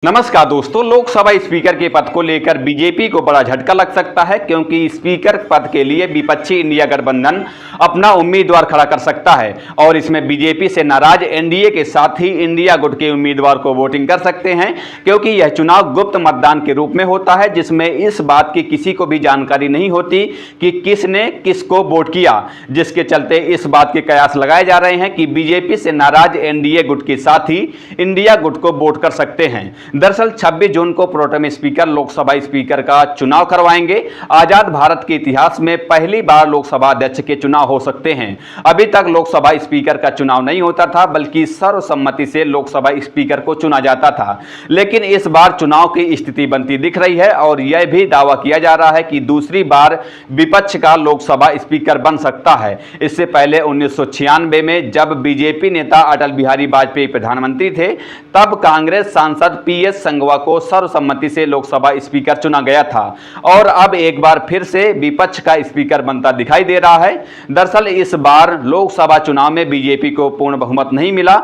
नमस्कार दोस्तों, लोकसभा स्पीकर के पद को लेकर बीजेपी को बड़ा झटका लग सकता है क्योंकि स्पीकर पद के लिए विपक्षी इंडिया गठबंधन अपना उम्मीदवार खड़ा कर सकता है और इसमें बीजेपी से नाराज एनडीए के साथ ही इंडिया गुट के उम्मीदवार को वोटिंग कर सकते हैं क्योंकि यह चुनाव गुप्त मतदान के रूप में होता है जिसमें इस बात की किसी को भी जानकारी नहीं होती कि किसने किसको वोट किया, जिसके चलते इस बात के कयास लगाए जा रहे हैं कि बीजेपी से नाराज एनडीए गुट के साथ ही इंडिया गुट को वोट कर सकते हैं। दरअसल 26 जून को प्रोटेम स्पीकर लोकसभा स्पीकर का चुनाव करवाएंगे। आजाद भारत के इतिहास में पहली बार लोकसभा अध्यक्ष के चुनाव हो सकते हैं। अभी तक लोकसभा स्पीकर का चुनाव नहीं होता था बल्कि सर्वसम्मति से लोकसभा स्पीकर को चुना जाता था, लेकिन इस बार चुनाव की स्थिति बनती दिख रही है और यह भी दावा किया जा रहा है कि दूसरी बार विपक्ष का लोकसभा स्पीकर बन सकता है। इससे पहले 1996 में जब बीजेपी नेता अटल बिहारी वाजपेयी प्रधानमंत्री थे तब कांग्रेस सांसद पीएस संघवा को सर्वसम्मति से लोकसभा स्पीकर चुना गया था और अब एक बार फिर से विपक्ष का स्पीकर बनता दिखाई दे रहा है। दरअसल इस बार लोकसभा चुनाव में बीजेपी को पूर्ण बहुमत नहीं मिला।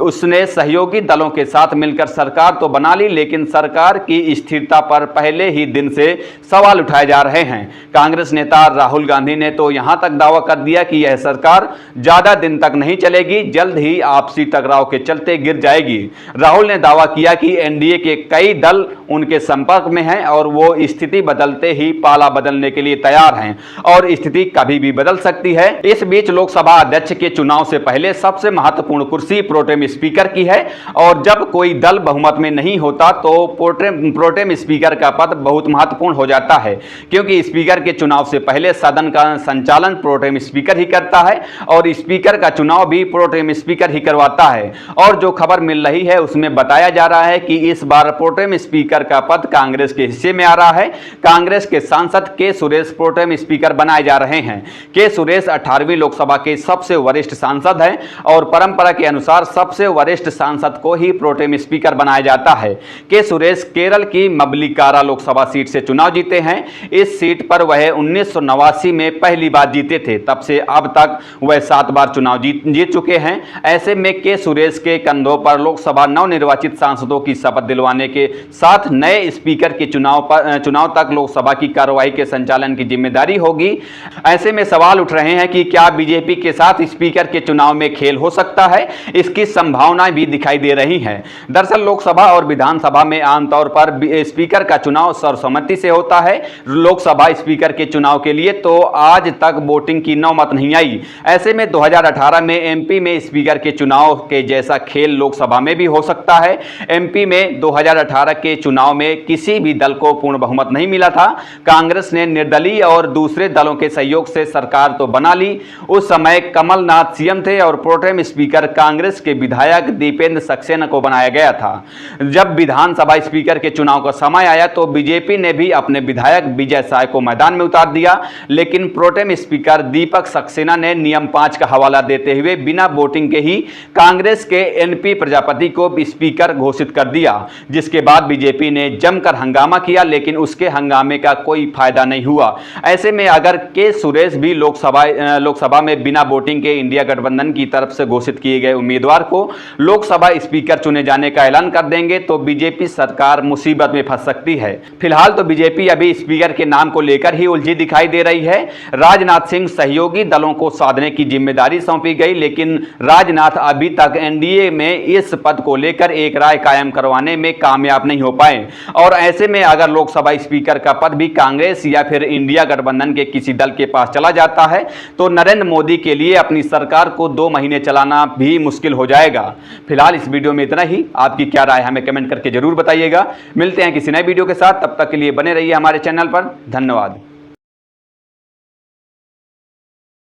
उसने सहयोगी दलों के साथ मिलकर सरकार तो बना ली, लेकिन सरकार की स्थिरता पर पहले ही दिन से सवाल उठाए जा रहे हैं। कांग्रेस नेता राहुल गांधी ने तो यहां तक दावा कर दिया कि यह सरकार ज्यादा दिन तक नहीं चलेगी, जल्द ही आपसी टकराव के चलते गिर जाएगी। राहुल ने दावा किया कि एनडीए के कई दल उनके संपर्क में हैं और वो स्थिति बदलते ही पाला बदलने के लिए तैयार हैं और स्थिति कभी भी बदल सकती है। इस बीच लोकसभा अध्यक्ष के चुनाव से पहले सबसे महत्वपूर्ण कुर्सी प्रोटेम स्पीकर की है और जब कोई दल बहुमत में नहीं होता तो प्रोटेम स्पीकर का पद बहुत महत्वपूर्ण हो जाता है क्योंकि स्पीकर के चुनाव से पहले सदन का संचालन प्रोटेम स्पीकर ही करता है और स्पीकर का चुनाव भी प्रोटेम स्पीकर ही करवाता है। और जो खबर मिल रही है उसमें बताया जा रहा है कि इस बार प्रोटेम स्पीकर का पद कांग्रेस के हिस्से में आ रहा है। कांग्रेस के सांसद के सुरेश प्रोटेम स्पीकर बनाए जा रहे हैं। के सुरेश 18वीं लोकसभा के सबसे वरिष्ठ सांसद हैं और परंपरा के अनुसार सबसे वरिष्ठ सांसद को ही प्रोटेम स्पीकर बनाया जाता है। के सुरेश केरल की मबलिकारा लोकसभा सीट से चुनाव जीते हैं। इस सीट पर वह 1989 में पहली बार जीते थे, तब से अब तक वह 7 बार चुनाव जीत चुके हैं। ऐसे में के सुरेश के कंधों पर लोकसभा नवनिर्वाचित सांसदों की शपथ दिलवाने के साथ नए स्पीकर के चुनाव तक लोकसभा की कार्रवाई के संचालन की जिम्मेदारी होगी। ऐसे में सवाल उठ रहे हैं कि क्या बीजेपी के साथ स्पीकर के चुनाव में खेल हो सकता है। इसकी संभावनाएं भी दिखाई दे रही हैं। दरअसल लोकसभा और विधानसभा में आमतौर पर स्पीकर का चुनाव सर्वसम्मति से होता है। लोकसभा स्पीकर के चुनाव के लिए तो आज तक वोटिंग की नौबत नहीं आई। ऐसे में 2018 में एमपी में स्पीकर के चुनाव के जैसा खेल लोकसभा में भी हो सकता है। एमपी में 2018 के चुनाव में किसी भी दल को पूर्ण बहुमत नहीं मिला था। कांग्रेस ने निर्दलीय और दूसरे दलों के सहयोग से सरकार तो बना ली। उस समय कमलनाथ सीएम थे और प्रोटेम स्पीकर कांग्रेस के विधायक दीपेंद्र सक्सेना को बनाया गया था। जब विधानसभा स्पीकर के चुनाव का समय आया तो बीजेपी ने भी अपने विधायक विजय साय को मैदान में उतार दिया, लेकिन प्रोटेम स्पीकर दीपक सक्सेना ने नियम 5 का हवाला देते हुए बिना वोटिंग के ही कांग्रेस के एनपी प्रजापति को स्पीकर घोषित कर दिया, जिसके बाद बीजेपी ने जमकर हंगामा किया, लेकिन उसके हंगामे का कोई फायदा नहीं हुआ। ऐसे में अगर के सुरेश भी लोकसभा में बिना वोटिंग के इंडिया गठबंधन की तरफ से घोषित किए गए उम्मीदवार को लोकसभा स्पीकर चुने जाने का ऐलान कर देंगे तो बीजेपी सरकार मुसीबत में फंस सकती है। फिलहाल तो बीजेपी अभी स्पीकर के नाम को लेकर ही उलझी दिखाई दे रही है। राजनाथ सिंह सहयोगी दलों को साधने की जिम्मेदारी सौंपी गई, लेकिन राजनाथ अभी तक एनडीए में इस पद को लेकर एक राय कायम करवाने में कामयाब नहीं हो पाए और ऐसे में अगर लोकसभा स्पीकर का पद भी कांग्रेस या फिर इंडिया गठबंधन के किसी दल के पास चला जाता है तो नरेंद्र मोदी के लिए अपनी सरकार को 2 महीने चलाना भी मुश्किल हो जाएगा। फिलहाल इस वीडियो में इतना ही। आपकी क्या राय हमें कमेंट करके जरूर बताइएगा। मिलते हैं किसी नए वीडियो के साथ, तब तक के लिए बने रहिए हमारे चैनल पर। धन्यवाद।